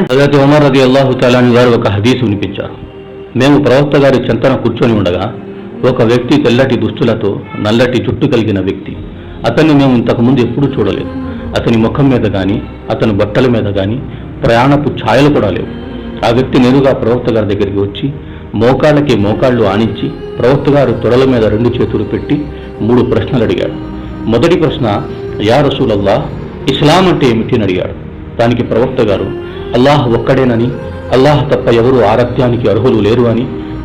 హజరత్ ఉమర్ రలియల్లాహు తఆలా అన్హు గారు ఒక హదీసు వినిపించారు. మేము ప్రవక్త గారి చెంతన కూర్చొని ఉండగా ఒక వ్యక్తి తెల్లటి దుస్తులతో నల్లటి జుట్టు కలిగిన వ్యక్తి, అతన్ని మేము ఇంతకుముందు ఎప్పుడూ చూడలేదు. అతని ముఖం మీద కానీ అతని బట్టల మీద కానీ ప్రయాణపు ఛాయలు కూడా లేవు. ఆ వ్యక్తి నేరుగా ప్రవక్త గారి దగ్గరికి వచ్చి మోకాళ్ళకి మోకాళ్ళు ఆనించి ప్రవక్త గారు తొడల మీద 2 చేతులు పెట్టి 3 ప్రశ్నలు అడిగాడు. మొదటి ప్రశ్న, యా రసూలల్లాహ్, ఇస్లాం అంటే ఏమిటి అని అడిగాడు. దానికి ప్రవక్త గారు అల్లాహ్ ఒక్కడేనని, అల్లాహ్ తప్ప ఎవరు ఆరాధ్యానికి అర్హులు లేరు అని,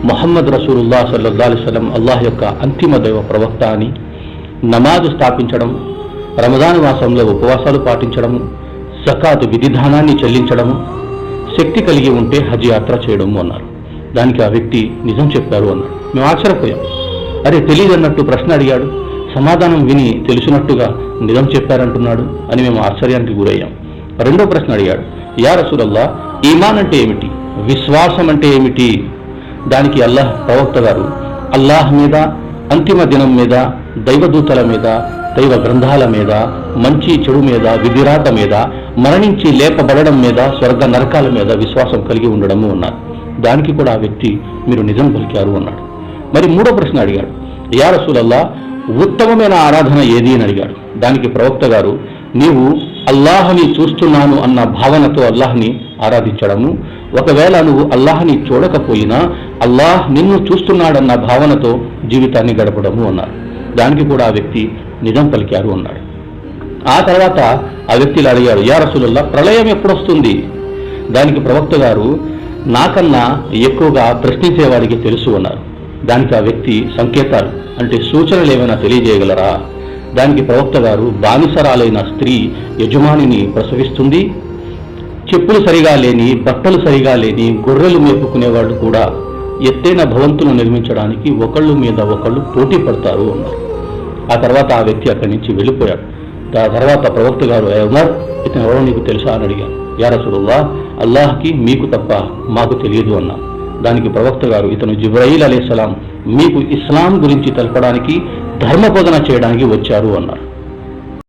ముహమ్మద్ రసూలుల్లాహ్ సల్లల్లాహు అలైహి వసల్లం అల్లాహ్ యొక్క అంతిమ దైవ ప్రవక్త అని, నమాజు స్థాపించడం, రమజాన్ మాసంలో ఉపవాసాలు పాటించడము, జకాత్ విధిధానాన్ని చెల్లించడము, శక్తి కలిగి ఉంటే హజ్ యాత్ర చేయడము అన్నారు. దానికి ఆ వ్యక్తి నిజం చెప్పారు అన్నాడు. మేము ఆశ్చర్యపోయాం. అరే, తెలియదన్నట్టు ప్రశ్న అడిగాడు, సమాధానం విని తెలిసినట్టుగా నిజం చెప్పారంటున్నాడు అని మేము ఆశ్చర్యానికి గురయ్యాం. రెండో ప్రశ్న అడిగాడు, యా రసూలల్లాహ్, ఈమాన్ అంటే ఏమిటి, విశ్వాసం అంటే ఏమిటి? దానికి అల్లాహ్ ప్రవక్త గారు అల్లాహ్ మీద, అంతిమ దినం మీద, దైవదూతల మీద, దైవ గ్రంథాల మీద, మంచి చెడు మీద, విధిరాత మీద, మరణించి లేపబడడం మీద, స్వర్గ నరకాల మీద విశ్వాసం కలిగి ఉండడము అన్నారు. దానికి కూడా ఆ వ్యక్తి మీరు నిజం పలికారు అన్నాడు. మరి మూడో ప్రశ్న అడిగాడు, యా రసూలల్లాహ్, ఉత్తమమైన ఆరాధన ఏది అని అడిగాడు. దానికి ప్రవక్త గారు నీవు అల్లాహ్ని చూస్తున్నాను అన్న భావనతో అల్లాహ్ని ఆరాధించడము, ఒకవేళ నువ్వు అల్లాహ్ని చూడకపోయినా అల్లాహ్ నిన్ను చూస్తున్నాడన్న భావనతో జీవితాన్ని గడపడము అన్నారు. దానికి కూడా ఆ వ్యక్తి నిజం పలికారు అన్నాడు. ఆ తర్వాత ఆ వ్యక్తిని అడిగాడు, యా రసూలల్లాహ్, ప్రళయం ఎప్పుడు వస్తుంది? దానికి ప్రవక్త గారు నాకన్నా ఎక్కువగా ప్రశ్నించేవాడికి తెలుసు అన్నారు. దానికి ఆ వ్యక్తి సంకేతాలు అంటే సూచనలు ఏమైనా తెలియజేయగలరా? దానికి ప్రవక్త గారు బానిసరాలైన స్త్రీ యజమానిని ప్రసవిస్తుంది, చెప్పులు సరిగా లేని, బట్టలు సరిగా లేని గొర్రెలు మేపుకునేవాళ్ళు కూడా ఎత్తైన భవంతులు నిర్మించడానికి ఒకళ్ళు మీద ఒకళ్ళు పోటీ పడతారు అన్నారు. ఆ తర్వాత ఆ వ్యక్తి అక్కడి నుంచి వెళ్ళిపోయాడు. ఆ తర్వాత ప్రవక్త గారు, ఉమర్, ఇతను ఎవరో నీకు తెలుసా అని అడిగారు. యా రసూలుల్లాహ్, అల్లాహ్కి మీకు తప్ప మాకు తెలియదు అన్నా. దానికి ప్రవక్త గారు ఇతను జిబ్రాయిల్ అలైహిస్సలాం మీకు ఇస్లాం గురించి తెలపడానికి, ధర్మబోధన చేయడానికి వచ్చారు అన్నారు.